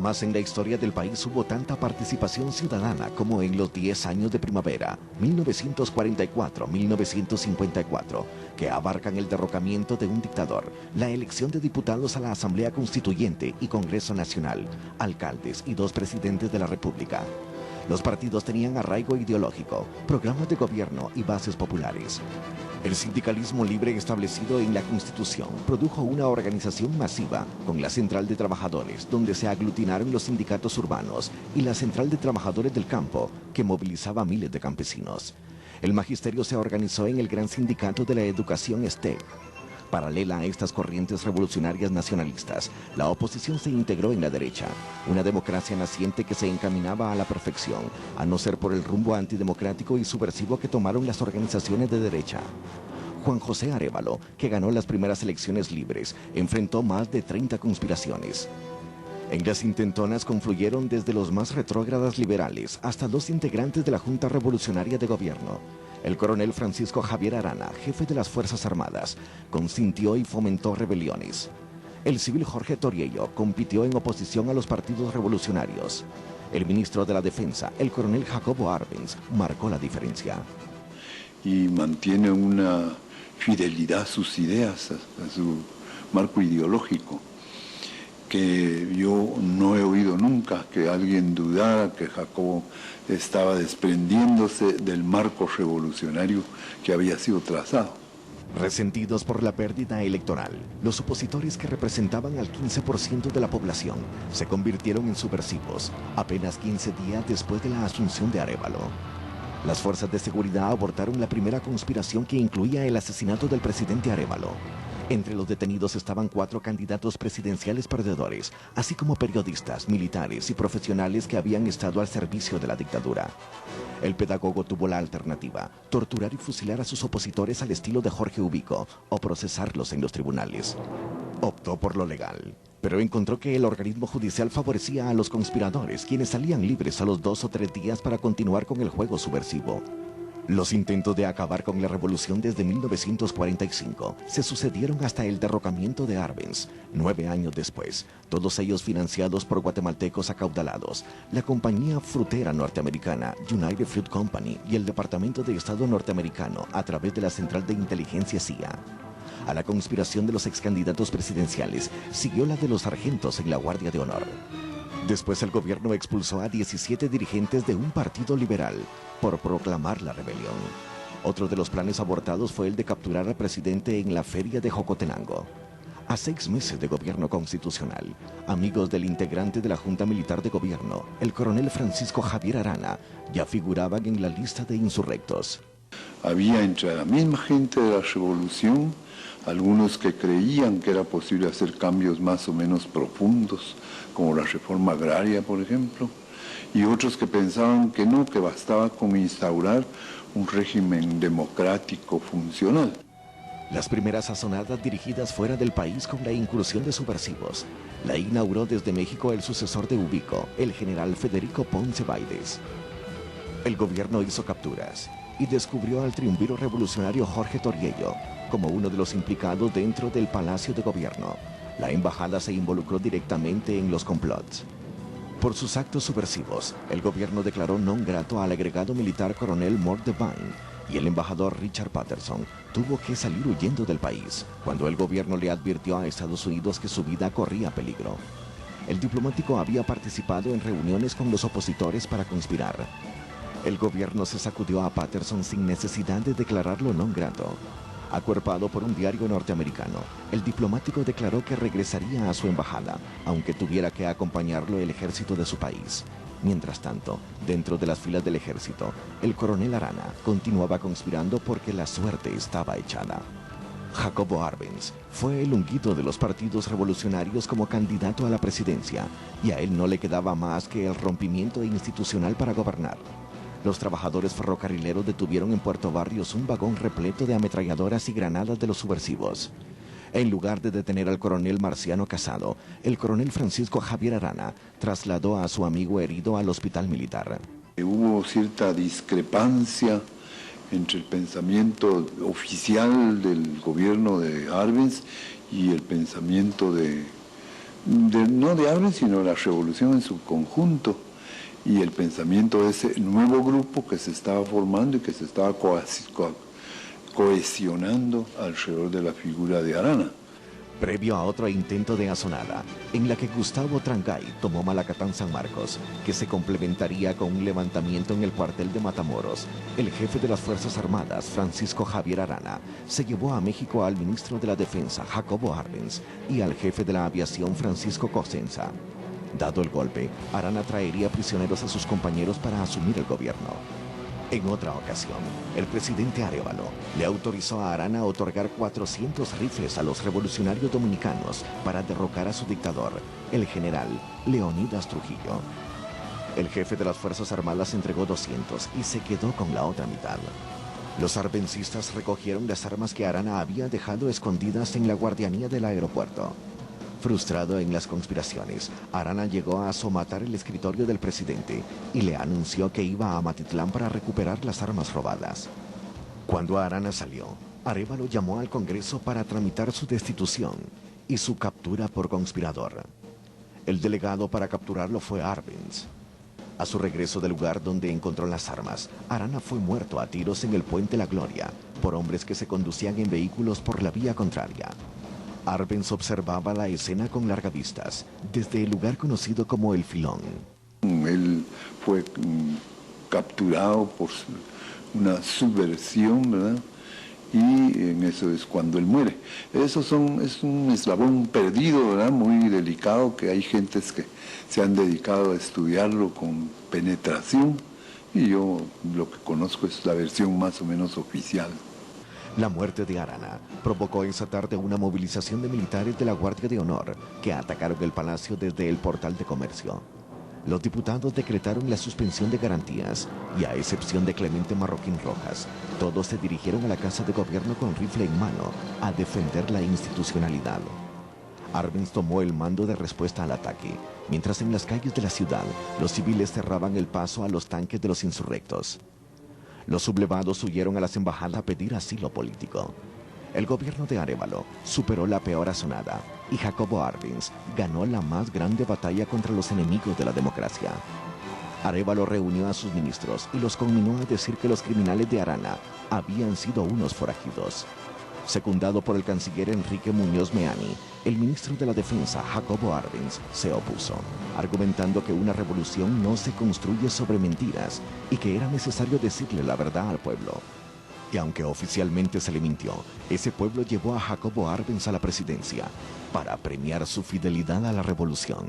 Jamás en la historia del país hubo tanta participación ciudadana como en los 10 años de primavera, 1944-1954, que abarcan el derrocamiento de un dictador, la elección de diputados a la Asamblea Constituyente y Congreso Nacional, alcaldes y 2 presidentes de la República. Los partidos tenían arraigo ideológico, programas de gobierno y bases populares. El sindicalismo libre establecido en la Constitución produjo una organización masiva con la Central de Trabajadores, donde se aglutinaron los sindicatos urbanos, y la Central de Trabajadores del Campo, que movilizaba a miles de campesinos. El magisterio se organizó en el Gran Sindicato de la Educación STEC. Paralela a estas corrientes revolucionarias nacionalistas, la oposición se integró en la derecha, una democracia naciente que se encaminaba a la perfección, a no ser por el rumbo antidemocrático y subversivo que tomaron las organizaciones de derecha. Juan José Arévalo, que ganó las primeras elecciones libres, enfrentó más de 30 conspiraciones. En las intentonas confluyeron desde los más retrógradas liberales hasta 2 integrantes de la Junta Revolucionaria de Gobierno. El coronel Francisco Javier Arana, jefe de las Fuerzas Armadas, consintió y fomentó rebeliones. El civil Jorge Toriello compitió en oposición a los partidos revolucionarios. El ministro de la Defensa, el coronel Jacobo Arbenz, marcó la diferencia. Y mantiene una fidelidad a sus ideas, a su marco ideológico, que yo no he oído nunca que alguien dudara que Jacobo estaba desprendiéndose del marco revolucionario que había sido trazado. Resentidos por la pérdida electoral, los opositores, que representaban al 15% de la población, se convirtieron en subversivos apenas 15 días después de la asunción de Arévalo. Las fuerzas de seguridad abortaron la primera conspiración, que incluía el asesinato del presidente Arévalo. Entre los detenidos estaban 4 candidatos presidenciales perdedores, así como periodistas, militares y profesionales que habían estado al servicio de la dictadura. El pedagogo tuvo la alternativa: torturar y fusilar a sus opositores al estilo de Jorge Ubico, o procesarlos en los tribunales. Optó por lo legal, pero encontró que el organismo judicial favorecía a los conspiradores, quienes salían libres a los 2 o 3 días para continuar con el juego subversivo. Los intentos de acabar con la revolución desde 1945 se sucedieron hasta el derrocamiento de Arbenz, 9 años después, todos ellos financiados por guatemaltecos acaudalados, la compañía frutera norteamericana United Fruit Company y el Departamento de Estado norteamericano a través de la Central de Inteligencia CIA. A la conspiración de los excandidatos presidenciales siguió la de los sargentos en la Guardia de Honor. Después el gobierno expulsó a 17 dirigentes de un partido liberal por proclamar la rebelión. Otro de los planes abortados fue el de capturar al presidente en la feria de Jocotenango. A 6 meses de gobierno constitucional, amigos del integrante de la Junta Militar de Gobierno, el coronel Francisco Javier Arana, ya figuraban en la lista de insurrectos. Había entre la misma gente de la revolución algunos que creían que era posible hacer cambios más o menos profundos, como la reforma agraria, por ejemplo, y otros que pensaban que no, que bastaba con instaurar un régimen democrático funcional. Las primeras azonadas dirigidas fuera del país con la incursión de subversivos la inauguró desde México el sucesor de Ubico, el general Federico Ponce Baides. El gobierno hizo capturas y descubrió al triunviro revolucionario Jorge Toriello como uno de los implicados dentro del Palacio de Gobierno. La embajada se involucró directamente en los complots. Por sus actos subversivos, el gobierno declaró non grato al agregado militar coronel Mort Devine, y el embajador Richard Patterson tuvo que salir huyendo del país cuando el gobierno le advirtió a Estados Unidos que su vida corría peligro. El diplomático había participado en reuniones con los opositores para conspirar. El gobierno se sacudió a Patterson sin necesidad de declararlo non grato. Acuerpado por un diario norteamericano, el diplomático declaró que regresaría a su embajada, aunque tuviera que acompañarlo el ejército de su país. Mientras tanto, dentro de las filas del ejército, el coronel Arana continuaba conspirando porque la suerte estaba echada. Jacobo Arbenz fue el ungido de los partidos revolucionarios como candidato a la presidencia, y a él no le quedaba más que el rompimiento institucional para gobernar. Los trabajadores ferrocarrileros detuvieron en Puerto Barrios un vagón repleto de ametralladoras y granadas de los subversivos. En lugar de detener al coronel Marciano Casado, el coronel Francisco Javier Arana trasladó a su amigo herido al hospital militar. Hubo cierta discrepancia entre el pensamiento oficial del gobierno de Arbenz y el pensamiento de no de Arbenz, sino la revolución en su conjunto y el pensamiento de ese nuevo grupo que se estaba formando y que se estaba cohesionando alrededor de la figura de Arana. Previo a otro intento de asonada, en la que Gustavo Trangay tomó Malacatán San Marcos, que se complementaría con un levantamiento en el cuartel de Matamoros, el jefe de las Fuerzas Armadas, Francisco Javier Arana, se llevó a México al ministro de la Defensa, Jacobo Arbenz, y al jefe de la aviación, Francisco Cosenza. Dado el golpe, Arana traería prisioneros a sus compañeros para asumir el gobierno. En otra ocasión, el presidente Arévalo le autorizó a Arana a otorgar 400 rifles a los revolucionarios dominicanos para derrocar a su dictador, el general Leonidas Trujillo. El jefe de las Fuerzas Armadas entregó 200 y se quedó con la otra mitad. Los arbencistas recogieron las armas que Arana había dejado escondidas en la guardianía del aeropuerto. Frustrado en las conspiraciones, Arana llegó a asomatar el escritorio del presidente y le anunció que iba a Matitlán para recuperar las armas robadas. Cuando Arana salió, Arévalo llamó al Congreso para tramitar su destitución y su captura por conspirador. El delegado para capturarlo fue Arbenz. A su regreso del lugar donde encontró las armas, Arana fue muerto a tiros en el Puente La Gloria por hombres que se conducían en vehículos por la vía contraria. Arbenz observaba la escena con largavistas, desde el lugar conocido como El Filón. Él fue capturado por una subversión, ¿verdad? Y en eso es cuando él muere. Es un eslabón perdido, ¿verdad? Muy delicado, que hay gentes que se han dedicado a estudiarlo con penetración, y yo lo que conozco es la versión más o menos oficial. La muerte de Arana provocó esa tarde una movilización de militares de la Guardia de Honor que atacaron el palacio desde el portal de comercio. Los diputados decretaron la suspensión de garantías y, a excepción de Clemente Marroquín Rojas, todos se dirigieron a la Casa de Gobierno con rifle en mano a defender la institucionalidad. Arbenz tomó el mando de respuesta al ataque, mientras en las calles de la ciudad los civiles cerraban el paso a los tanques de los insurrectos. Los sublevados huyeron a las embajadas a pedir asilo político. El gobierno de Arévalo superó la peor asonada y Jacobo Arbenz ganó la más grande batalla contra los enemigos de la democracia. Arévalo reunió a sus ministros y los conminó a decir que los criminales de Arana habían sido unos forajidos. Secundado por el canciller Enrique Muñoz Meani, el ministro de la Defensa, Jacobo Arbenz, se opuso, argumentando que una revolución no se construye sobre mentiras y que era necesario decirle la verdad al pueblo. Y aunque oficialmente se le mintió, ese pueblo llevó a Jacobo Arbenz a la presidencia para premiar su fidelidad a la revolución.